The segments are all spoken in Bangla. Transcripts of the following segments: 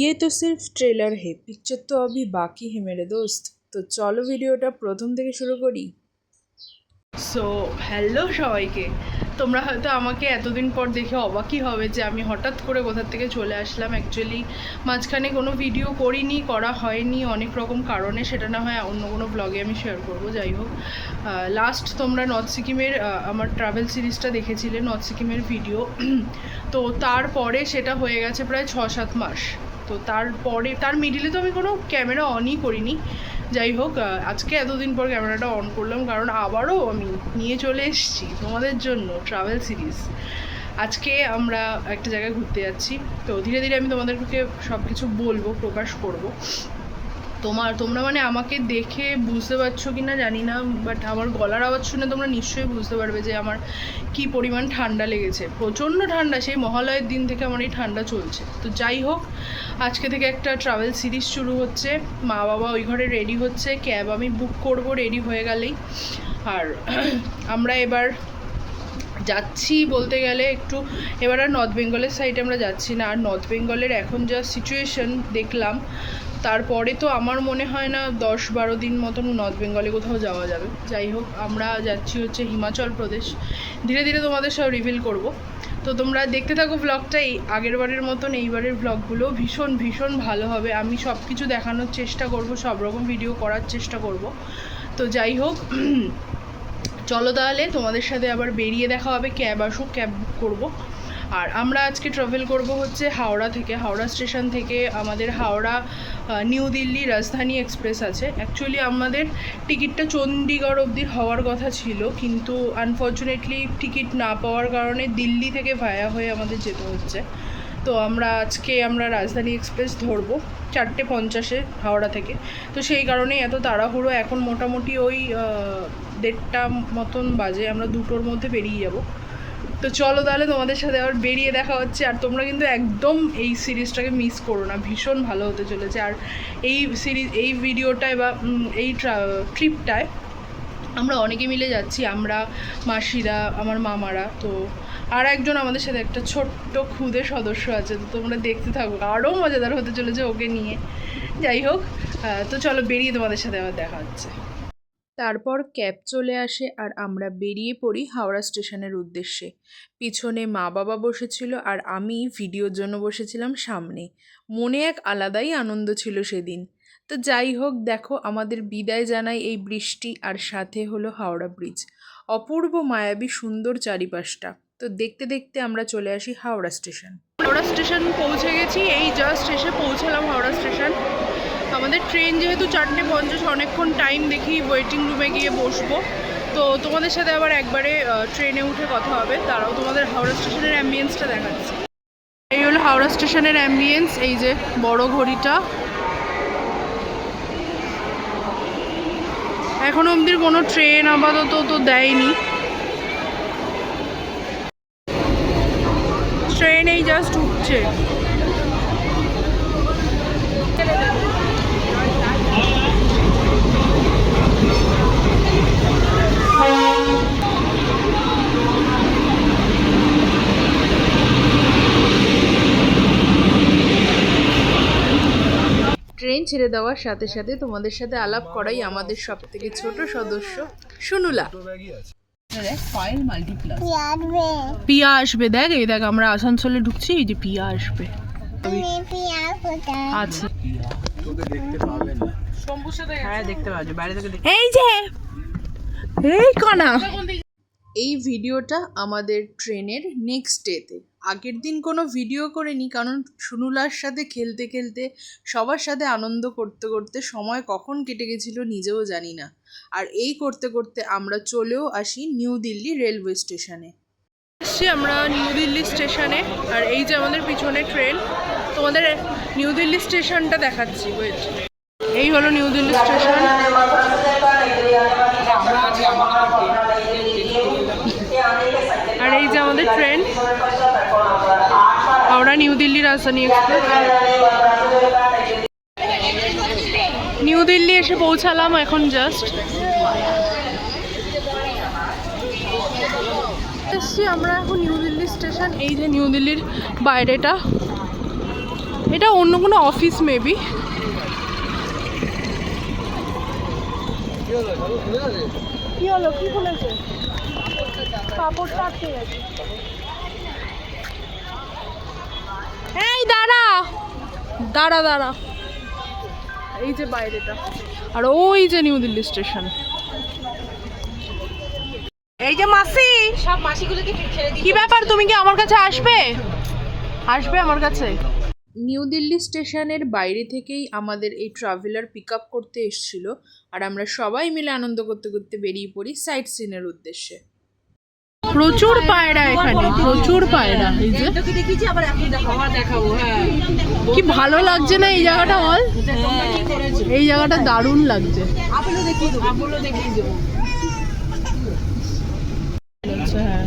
ये तो सिर्फ ट्रेलर है, पिक्चर तो अभी बाकी है मेरे दोस्त। তো চলো ভিডিওটা প্রথম থেকে শুরু করি। সো হ্যালো সবাইকে, তোমরা হয়তো আমাকে এতদিন পর দেখে অবাকই হবে যে আমি হঠাৎ করে কোথা থেকে চলে আসলাম। অ্যাকচুয়ালি মাঝখানে কোনো ভিডিও করা হয়নি অনেক রকম কারণে, সেটা না হয় অন্য কোনো ব্লগে আমি শেয়ার করব। যাই হোক, লাস্ট তোমরা নর্থ সিকিমের আমার ট্রাভেল সিরিজটা দেখেছিলে, নর্থ সিকিমের ভিডিও। তো তারপরে সেটা হয়ে গেছে প্রায় 6-7 মাস। তো তারপরে তার মিডিলে তো আমি কোনো ক্যামেরা অনই করিনি। যাই হোক, আজকে এতদিন পর ক্যামেরাটা অন করলাম, কারণ আবারও আমি নিয়ে চলে এসেছি তোমাদের জন্য ট্রাভেল সিরিজ। আজকে আমরা একটা জায়গায় ঘুরতে যাচ্ছি, তো ধীরে ধীরে আমি তোমাদেরকে সব কিছু বলবো, প্রকাশ করব। তোমরা মানে আমাকে দেখে বুঝতে পারছো কি না জানি না, বাট আমার গলার আওয়াজ শুনে তোমরা নিশ্চয়ই বুঝতে পারবে যে আমার কি পরিমাণ ঠান্ডা লেগেছে। প্রচণ্ড ঠান্ডা, সেই মহালয়ের দিন থেকে আমার এই ঠান্ডা চলছে। তো যাই হোক, আজকে থেকে একটা ট্রাভেল সিরিজ শুরু হচ্ছে। মা বাবা ওই ঘরে রেডি হচ্ছে, ক্যাব আমি বুক করব রেডি হয়ে গেলেই। আর আমরা এবার যাচ্ছি বলতে গেলে একটু, এবার আর নর্থ বেঙ্গলের সাইডে আমরা যাচ্ছি না। আর নর্থ বেঙ্গলের এখন যা সিচুয়েশন দেখলাম, তারপরে তো আমার মনে হয় না 10-12 দিন মতন নর্থ বেঙ্গলে কোথাও যাওয়া যাবে। যাই হোক, আমরা যাচ্ছি হচ্ছে হিমাচল প্রদেশ। ধীরে ধীরে তোমাদের সব রিভিল করব। তো তোমরা দেখতে থাকো ব্লগটা। এই আগের বারের মতন এইবারের ব্লগগুলো ভীষণ ভীষণ ভালো হবে। আমি সব কিছু দেখানোর চেষ্টা করব, সব রকম ভিডিও করার চেষ্টা করব। তো যাই হোক, চলো তাহলে তোমাদের সাথে আবার বেরিয়ে দেখা হবে। ক্যাব আসুক, ক্যাব বুক করবো। আর আমরা আজকে ট্রাভেল করব হচ্ছে হাওড়া থেকে, হাওড়া স্টেশন থেকে আমাদের হাওড়া নিউ দিল্লি রাজধানী এক্সপ্রেস আছে। অ্যাকচুয়ালি আমাদের টিকিটটা চণ্ডীগড় অবধি হওয়ার কথা ছিল, কিন্তু আনফর্চুনেটলি টিকিট না পাওয়ার কারণে দিল্লি থেকে ভায়া হয়ে আমাদের যেতে হচ্ছে। তো আমরা রাজধানী এক্সপ্রেস ধরবো 4:50 হাওড়া থেকে। তো সেই কারণেই এত তাড়াহুড়ো। এখন মোটামুটি ওই 1:30 মতন বাজে, আমরা 2টোর মধ্যে বেরিয়ে যাব। তো চলো তাহলে তোমাদের সাথে আবার বেরিয়ে দেখা হচ্ছে। আর তোমরা কিন্তু একদম এই সিরিজটাকে মিস করো না, ভীষণ ভালো হতে চলেছে। আর এই ভিডিওটায় বা এই ট্রিপটায় আমরা অনেকে মিলে যাচ্ছি, আমরা মাসিরা, আমার মামারা। তো আর একজন আমাদের সাথে একটা ছোট্ট খুদে সদস্য আছে। তো তোমরা দেখতে থাকো, আরও মজাদার হতে চলেছে ওকে নিয়ে। যাই হোক, তো চলো বেরিয়ে তোমাদের সাথে আবার দেখা হচ্ছে। তারপর ক্যাব চলে আসে আর আমরা বেরিয়ে পড়ি হাওড়া স্টেশনের উদ্দেশ্যে। পিছনে মা বাবা বসেছিল আর আমি ভিডিওর জন্য বসেছিলাম সামনে। মনে এক আলাদাই আনন্দ ছিল সেদিন। তো যাই হোক, দেখো আমাদের বিদায় জানাই এই বৃষ্টি, আর সাথে হলো হাওড়া ব্রিজ। অপূর্ব মায়াবী সুন্দর চারিপাশটা। তো দেখতে দেখতে আমরা চলে আসি হাওড়া স্টেশন। হাওড়া স্টেশন পৌঁছে গেছি, এই জাস্ট এসে পৌঁছালাম হাওড়া স্টেশন। আমাদের ট্রেন যেহেতু 4:50, অনেকক্ষণ টাইম দেখি ওয়েটিং রুমে গিয়ে বসবো। তো তোমাদের সাথে আবার একবারে ট্রেনে উঠে কথা হবে। তারাও তোমাদের হাওড়া স্টেশনের অ্যাম্বিয়েন্সটা দেখাচ্ছি। এই হলো হাওড়া স্টেশনের অ্যাম্বিয়েন্স, এই যে বড় ঘড়িটা। এখন অবধি কোনো ট্রেন আপাতত তো দেয়নি। ট্রেন এই জাস্ট উঠছে। ট্রেন ছেড়ে দেওয়ার সাথে সাথে তোমাদের সাথে আলাপ করাই আমাদের সব থেকে ছোট সদস্য সুনুলা। পিয়া আসবে, দেখ এই দেখ, আমরা আসানসোলে ঢুকছি, এই যে পিয়া আসবে। আচ্ছা, এই যে এই কণা। এই ভিডিওটা আমাদের ট্রেনের নেক্সট ডেতে। আগের দিন কোনো ভিডিও করিনি, কারণ সুনুলার সাথে খেলতে খেলতে সবার সাথে আনন্দ করতে করতে সময় কখন কেটে গেছিলো নিজেও জানি না। আর এই করতে করতে আমরা চলেও আসি নিউ দিল্লি রেলওয়ে স্টেশনে। আসছি আমরা নিউ দিল্লি স্টেশনে, আর এই যে আমাদের পিছনে ট্রেন। তোমাদের নিউ দিল্লি স্টেশনটা দেখাচ্ছি। এই হলো নিউ দিল্লি স্টেশন। আর এই যে আমাদের ট্রেন, হাওড়া নিউ দিল্লি রাজধানী এক্সপ্রেস। নিউ দিল্লি এসে পৌঁছালাম এখন জাস্ট। এসছি আমরা এখন নিউ দিল্লি স্টেশন। এই যে নিউ দিল্লির বাইরেটা, এটা অন্য কোনো অফিস মেবি। কি হলো, কি খুলেছে? কাপড়টা আটকে গেছে। এই দাঁড়া দাঁড়া দাঁড়া, এই যে বাইরেটা, আর ওই যে নিউ দিল্লি স্টেশন। এই যে মাসি, সব মাসিগুলোকে ছেড়ে দিই। কি ব্যাপার, তুমি কি আমার কাছে আসবে? আসবে আমার কাছে? নিউ দিল্লি স্টেশনের বাইরে থেকেই আমাদের এই ট্রাভেলার পিক আপ করতে এসেছিল, আর আমরা সবাই মিলে আনন্দ করতে করতে বেরিয়ে পড়ি সাইট সিনের উদ্দেশ্যে। প্রচুর পায়রা এখানে, প্রচুর পায়রা। এই যে কি ভালো লাগছে না এই জায়গাটা, বল? এই জায়গাটা দারুণ লাগছে। হ্যাঁ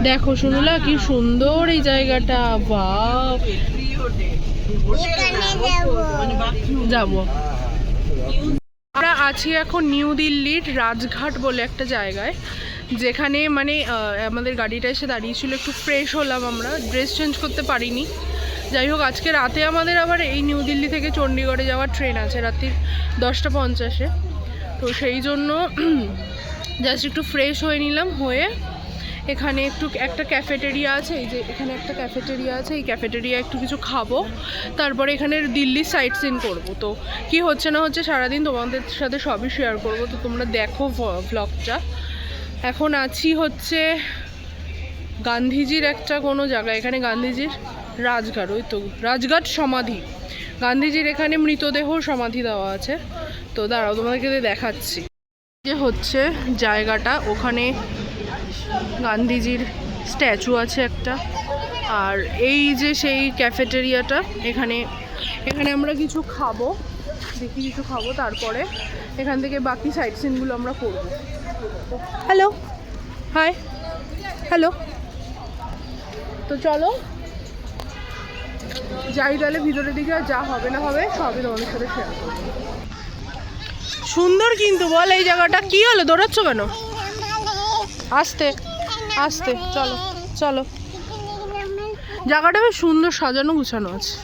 দেখো শুনুলা, কি সুন্দর এই জায়গাটা। বাহ, যাবো। আমরা আছি এখন নিউ দিল্লির রাজঘাট বলে একটা জায়গায়, যেখানে মানে আমাদের গাড়িটা এসে দাঁড়িয়েছিল, একটু ফ্রেশ হলাম আমরা, ড্রেস চেঞ্জ করতে পারিনি। যাই হোক, আজকে রাতে আমাদের আবার এই নিউ দিল্লি থেকে চণ্ডীগড়ে যাওয়ার ট্রেন আছে রাত্রির 10:50-এ। তো সেই জন্য জাস্ট একটু ফ্রেশ হয়ে নিলাম, হয়ে এখানে একটু একটা ক্যাফেটেরিয়া আছে, এই যে এখানে একটা ক্যাফেটেরিয়া আছে, এই ক্যাফেটেরিয়া একটু কিছু খাবো, তারপরে এখানে দিল্লি সাইট সিন করবো। তো কি হচ্ছে না হচ্ছে সারাদিন তোমাদের সাথে সবই শেয়ার করবো, তো তোমরা দেখো ভ্লগটা। এখন আছি হচ্ছে গান্ধীজির একটা কোনো জায়গা, এখানে গান্ধীজির রাজঘাট, ওই তো রাজঘাট সমাধি, গান্ধীজির এখানে মৃতদেহ সমাধি দেওয়া আছে। তো দাঁড়াও তোমাদেরকে দেখাচ্ছি। যে হচ্ছে জায়গাটা, ওখানে গান্ধীজির স্ট্যাচু আছে একটা, আর এই যে সেই ক্যাফেটেরিয়াটা, এখানে এখানে আমরা কিছু খাবো, দেখি কিছু খাবো, তারপরে এখান থেকে বাকি সাইট সিনগুলো আমরা করবো। Hello, hi, hello. তো চলো যাই তাহলে ভিতরের দিকে, আর যা হবে না হবে সবই তোমাদের সাথে শেয়ার করবো। সুন্দর কিন্তু বল এই জায়গাটা। কি হলো, দৌড়াচ্ছ কেন? আস্তে আস্তে, চলো চলো। জায়গাটা বেশ সুন্দর সাজানো গুছানো আছে।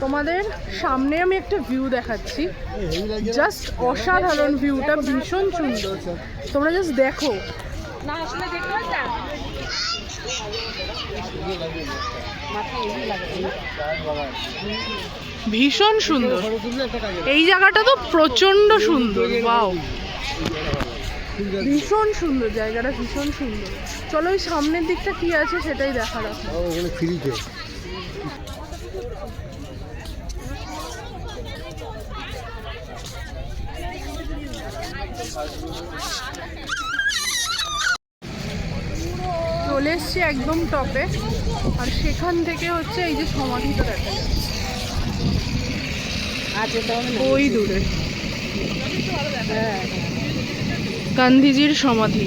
তোমাদের সামনে আমি একটা ভিউ দেখাচ্ছি, জাস্ট অসাধারণ ভিউটা, ভীষণ সুন্দর। তোমরা জাস্ট দেখো। ভীষণ সুন্দর এই জায়গাটা, তো প্রচন্ড সুন্দর। ওয়াও, ভীষণ সুন্দর জায়গাটা, ভীষণ সুন্দর। চলো ওই সামনের দিকটা কি আছে সেটাই দেখার আছে। চলে এসছি একদম টপে, আর সেখান থেকে হচ্ছে এই যে সমাধিটা দেখা যাচ্ছে ওই দূরে, গান্ধীজির সমাধি।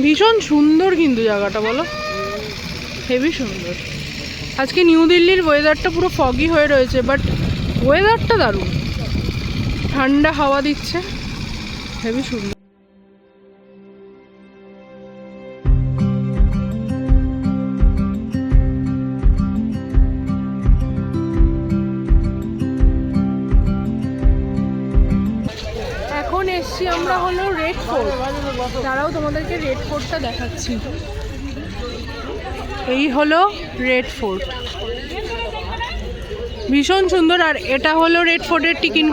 ভীষণ সুন্দর কিন্তু জায়গাটা, বলো, হেভি সুন্দর। আজকে নিউ দিল্লির ওয়েদারটা পুরো ফগি হয়ে রয়েছে, বাট ওয়েদারটা দারুণ, ঠান্ডা হাওয়া দিচ্ছে, হেভি সুন্দর। এসছি আমরা হলো রেড ফোর্ট, তারাও তোমাদেরকে রেড ফোর্টটা দেখাচ্ছি। এই হলো রেড ফোর্ট, ভীষণ সুন্দর। আর এটা হলো রেড ফোর্টের টিকিট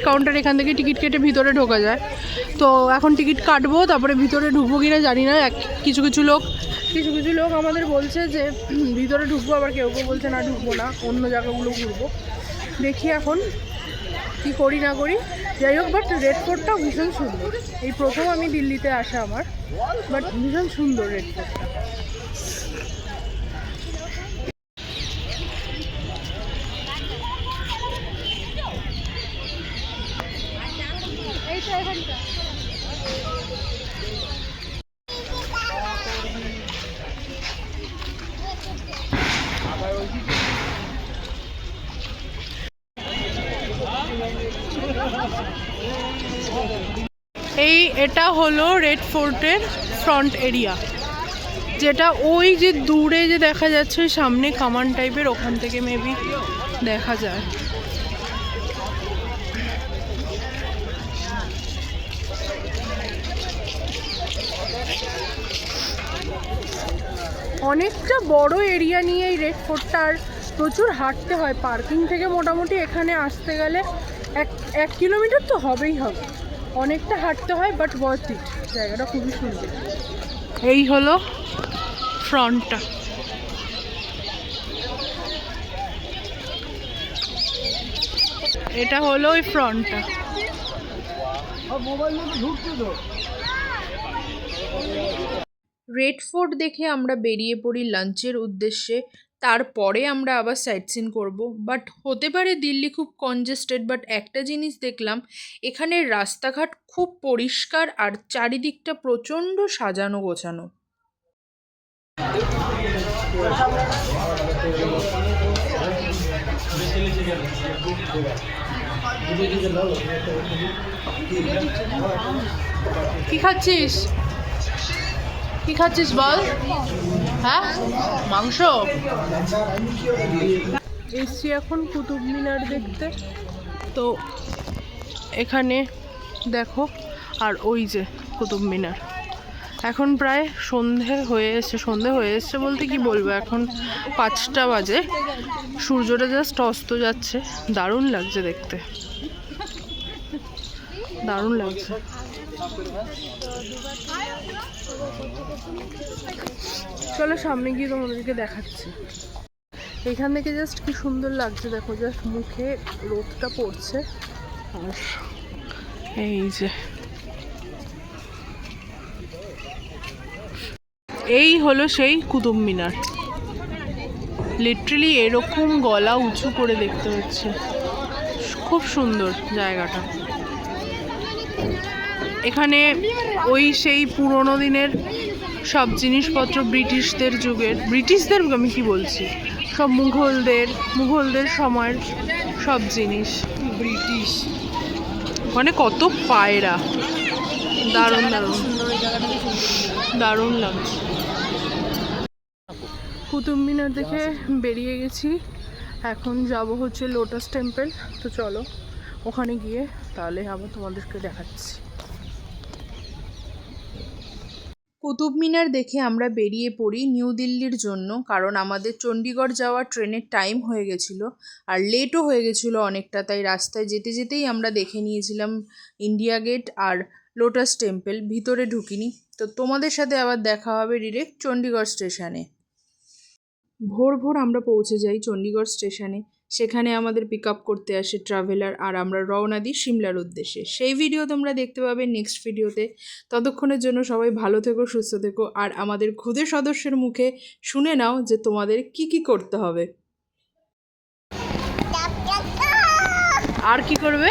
কাউন্টার, এখান থেকে টিকিট কেটে ভিতরে ঢোকা যায়। তো এখন টিকিট কাটবো, তারপরে ভিতরে ঢুকবো কিনা জানি না। কিছু কিছু লোক আমাদের বলছে যে ভিতরে ঢুকবো, আবার কেউ কেউ বলছে না ঢুকবো না, অন্য জায়গাগুলো ঘুরবো। দেখি এখন কি করি না করি। যাই হোক, বাট রেড ফোর্টটাও ভীষণ সুন্দর। এই প্রথম আমি দিল্লিতে আসা আমার, বাট ভীষণ সুন্দর রেড ফোর্টটা। এটা হলো রেড ফোর্টের ফ্রন্ট এরিয়া। যেটা ওই যে দূরে যে দেখা যাচ্ছে ওই সামনে কামান টাইপের, ওখান থেকে মেবি দেখা যায়। অনেকটা বড় এরিয়া নিয়ে এই রেড ফোর্টটা, আর প্রচুর হাঁটতে হয়। পার্কিং থেকে মোটামুটি এখানে আসতে গেলে 1 কিলোমিটার তো হবেই হবে, অনেকটা হাঁটতে হয়, বাট ওয়ার্থ ইট। জায়গাটা খুবই সুন্দর। এই হলো ফ্রন্টটা। এটা হলো ওই ফ্রন্টটা। রেড ফোর্ট দেখে আমরা বেরিয়ে পড়ি লাঞ্চের উদ্দেশ্যে। তারপরে আমরা আবার সাইট সিন করবো। বাট হতে পারে দিল্লি খুব কনজেস্টেড, বাট একটা জিনিস দেখলাম, এখানের রাস্তাঘাট খুব পরিষ্কার আর চারিদিকটা প্রচণ্ড সাজানো গোছানো। কি খাচ্ছিস? কি খাচ্ছিস বল? হ্যাঁ, মাংস। এসছি এখন কুতুব মিনার দেখতে। তো এখানে দেখো, আর ওই যে কুতুব মিনার। এখন প্রায় সন্ধে হয়ে এসছে বলতে কি বলবো, এখন 5টা বাজে। সূর্যটা জাস্ট অস্ত যাচ্ছে, দারুণ লাগছে দেখতে, দারুণ লাগছে। চলো সামনে গিয়ে তোমাদেরকে দেখাচ্ছি। এখান থেকে জাস্ট কি সুন্দর লাগছে দেখো, জাস্ট মুখে রোদটা পড়ছে। আর এই যে এই হলো সেই কুতুব মিনার। লিটারালি এরকম গলা উঁচু করে দেখতে হচ্ছে, খুব সুন্দর জায়গাটা। এখানে ওই সেই পুরোনো দিনের সব জিনিসপত্র, ব্রিটিশদের যুগের, ব্রিটিশদের আমি কি বলছি, সব মুঘলদের সময়ের সব জিনিস। ব্রিটিশ মানে কত পায়রা, দারুণ দারুণ দারুণ লাগছে। কুতুব মিনার দেখে বেরিয়ে গেছি, এখন যাব হচ্ছে লোটাস টেম্পল। তো চলো ওখানে গিয়ে তাহলে আবার তোমাদেরকে দেখাচ্ছি। কুতুব মিনার দেখে আমরা বেরিয়ে পড়ি নিউ দিল্লির জন্য, কারণ আমাদের চণ্ডীগড় যাওয়ার ট্রেনের টাইম হয়ে গেছিলো আর লেটও হয়ে গেছিলো অনেকটা। তাই রাস্তায় যেতে যেতেই আমরা দেখে নিয়েছিলাম ইন্ডিয়া গেট আর লোটাস টেম্পল, ভিতরে ঢুকিনি। তো তোমাদের সাথে আবার দেখা হবে ডিরেক্ট চণ্ডীগড় স্টেশনে। ভোর ভোর আমরা পৌঁছে যাই চণ্ডীগড় স্টেশনে। সেখানে আমাদের পিক আপ করতে আসে ট্রাভেলার, আর আমরা রওনা দিই সিমলার উদ্দেশ্যে। সেই ভিডিও তোমরা দেখতে পাবে নেক্সট ভিডিওতে। ততক্ষণের জন্য সবাই ভালো থেকো, সুস্থ থেকো, আর আমাদের খুদে সদস্যের মুখে শুনে নাও যে তোমাদের কি কি করতে হবে। আর কি করবে?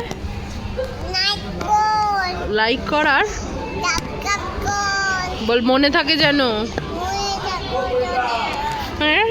লাইক কর, আর বল মনে থাকে যেন। হ্যাঁ।